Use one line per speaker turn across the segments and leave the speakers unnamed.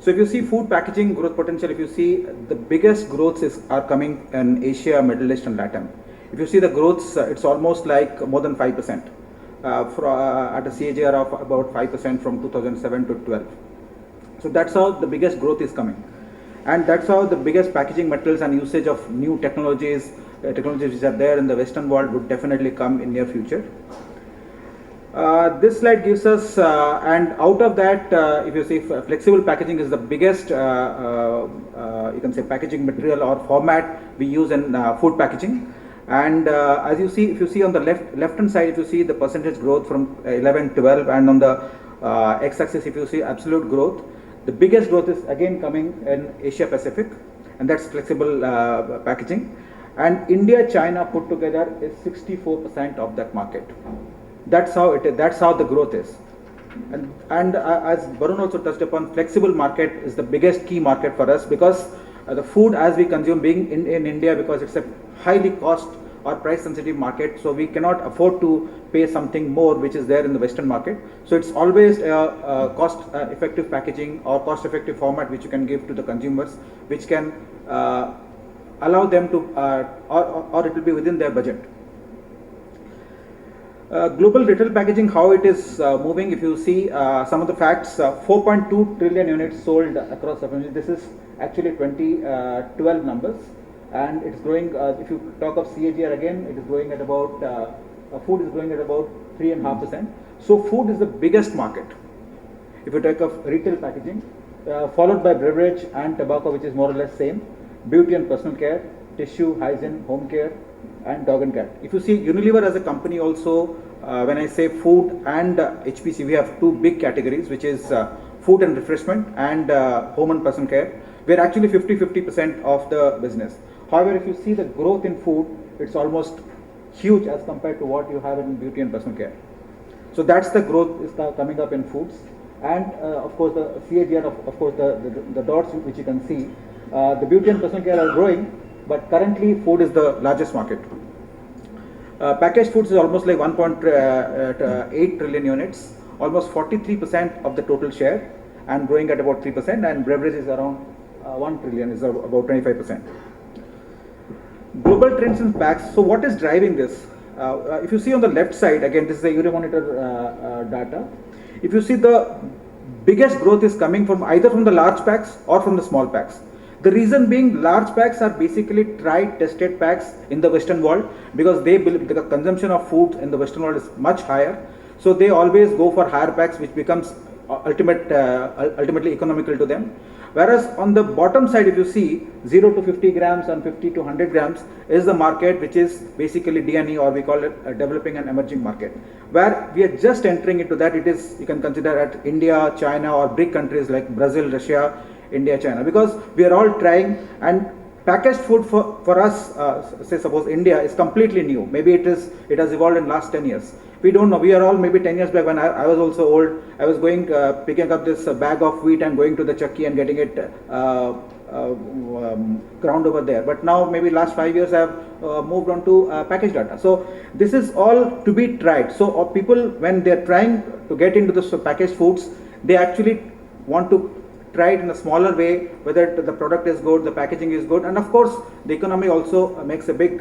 So if you see food packaging growth potential, if you see the biggest growths are coming in Asia, Middle East and Latin. If you see the growths, it's almost like more than 5%, at a CAGR of about 5% from 2007 to 12. So that's how the biggest growth is coming. And that's how the biggest packaging materials and usage of new technologies which are there in the Western world would definitely come in near future. This slide gives us, and out of that, if you see, flexible packaging is the biggest, you can say, packaging material or format we use in food packaging. And as you see, if you see on the left hand side, if you see the percentage growth from 11, 12, and on the x-axis, if you see absolute growth, the biggest growth is again coming in Asia Pacific, and that's flexible packaging. And India, China put together is 64% of that market. That's how it is. That's how the growth is. And as Varun also touched upon, flexible market is the biggest key market for us, because the food as we consume being in India, because it's a highly cost or price sensitive market, so we cannot afford to pay something more which is there in the Western market. So it's always a cost effective packaging or cost effective format which you can give to the consumers, which can allow them to, or it will be within their budget. Global retail packaging, how it is moving, if you see some of the facts, 4.2 trillion units sold across the country. This is actually 2012 numbers, and it's growing, if you talk of CAGR again, it is growing at about, food is growing at about 3.5%. So food is the biggest market if you take of retail packaging, followed by beverage and tobacco, which is more or less same, beauty and personal care, tissue, hygiene, home care, and dog and cat. If you see Unilever as a company also, when I say food and HPC, we have two big categories, which is food and refreshment and home and personal care. We are actually 50% of the business. However, if you see the growth in food, it's almost huge as compared to what you have in beauty and personal care. So that's the growth is coming up in foods. And of course the CAGR, of course the dots which you can see, the beauty and personal care are growing, but currently food is the largest market. Packaged foods is almost like 1.8 trillion units, almost 43% of the total share, and growing at about 3%, and beverage is around 1 trillion, is about 25%. Global trends in packs. So what is driving this? If you see on the left side, again this is a Euromonitor data. If you see, the biggest growth is coming from either from the large packs or from the small packs. The reason being, large packs are basically tried, tested packs in the Western world, because they believe the consumption of food in the Western world is much higher. So they always go for higher packs, which becomes ultimately economical to them. Whereas on the bottom side, if you see 0 to 50 grams and 50 to 100 grams is the market, which is basically D&E, or we call it a developing and emerging market, where we are just entering into that. It is, you can consider at India, China, or big countries like Brazil, Russia, India, China, because we are all trying. And packaged food for us, say suppose India, is completely new. Maybe it has evolved in last 10 years. We don't know. We are all maybe 10 years back, when I was also old, I was going picking up this bag of wheat and going to the chakki and getting it ground over there. But now maybe last 5 years I have moved on to packaged data. So this is all to be tried. So people, when they are trying to get into this packaged foods, they actually want to try it in a smaller way, whether the product is good, the packaging is good, and of course the economy also makes a big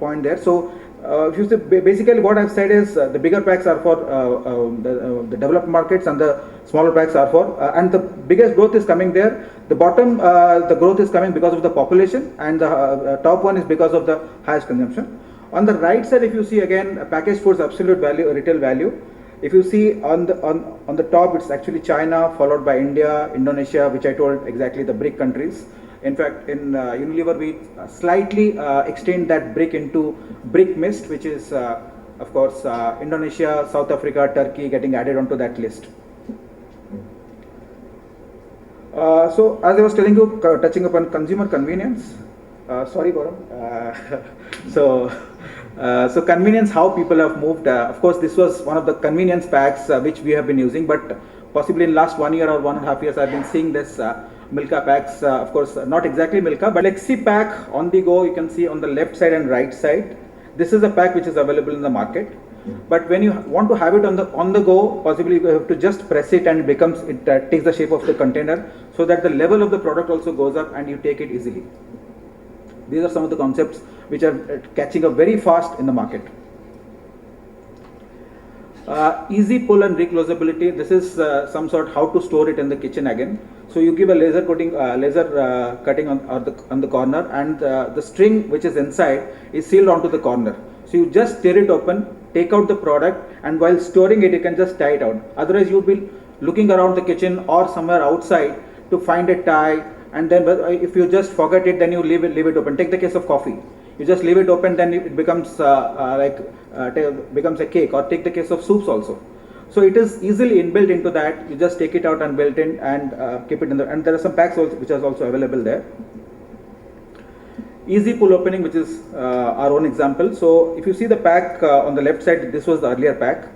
point there. So if you see, basically what I've said is the bigger packs are for the developed markets, and the smaller packs are for, and the biggest growth is coming there. The bottom, the growth is coming because of the population, and the top one is because of the highest consumption. On the right side, if you see again, packaged foods absolute value, retail value. If you see on the top, it's actually China, followed by India, Indonesia, which I told exactly the BRIC countries. In fact, in Unilever, we slightly extend that BRIC into BRIC Mist, which is, of course, Indonesia, South Africa, Turkey getting added onto that list. So, as I was telling you, touching upon consumer convenience. Sorry, Gaurav. So convenience, how people have moved. Of course, this was one of the convenience packs which we have been using, but possibly in last 1 year or 1.5 years, I've been seeing this Milka packs. Of course, not exactly Milka, but Flexi pack on the go. You can see on the left side and right side. This is a pack which is available in the market. But when you want to have it on the go, possibly you have to just press it and it takes the shape of the container, so that the level of the product also goes up and you take it easily. These are some of the concepts which are catching up very fast in the market. Easy pull and reclosability. This is some sort how to store it in the kitchen again. So you give a laser cutting on the corner, and the string which is inside is sealed onto the corner. So you just tear it open, take out the product, and while storing it, you can just tie it out. Otherwise, you'll be looking around the kitchen or somewhere outside to find a tie, and then if you just forget it, then you leave it open. Take the case of coffee. You just leave it open, then it becomes becomes a cake. Or take the case of soups also. So it is easily inbuilt into that. You just take it out and built in and keep it in there. And there are some packs also, which are also available there. Easy pull opening, which is our own example. So if you see the pack on the left side, this was the earlier pack.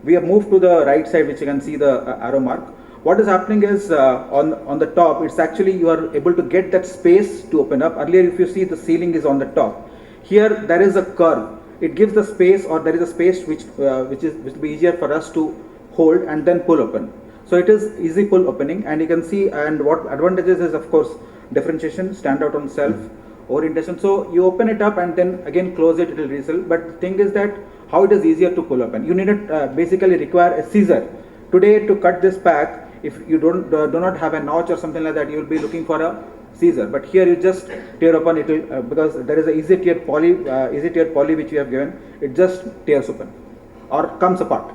We have moved to the right side, which you can see the arrow mark. What is happening is on the top, it's actually you are able to get that space to open up. Earlier, if you see, the ceiling is on the top. Here there is a curve. It gives the space, or there is a space which will be easier for us to hold and then pull open. So it is easy pull opening, and you can see. And what advantages is, of course, differentiation, stand out on self, orientation. So you open it up and then again close it. It will resell. But the thing is that how it is easier to pull open. You need basically require a scissor today to cut this pack. If you do not have a notch or something like that, you will be looking for a scissor. But here you just tear open it will, because there is a easy tear poly which you have given. It just tears open or comes apart.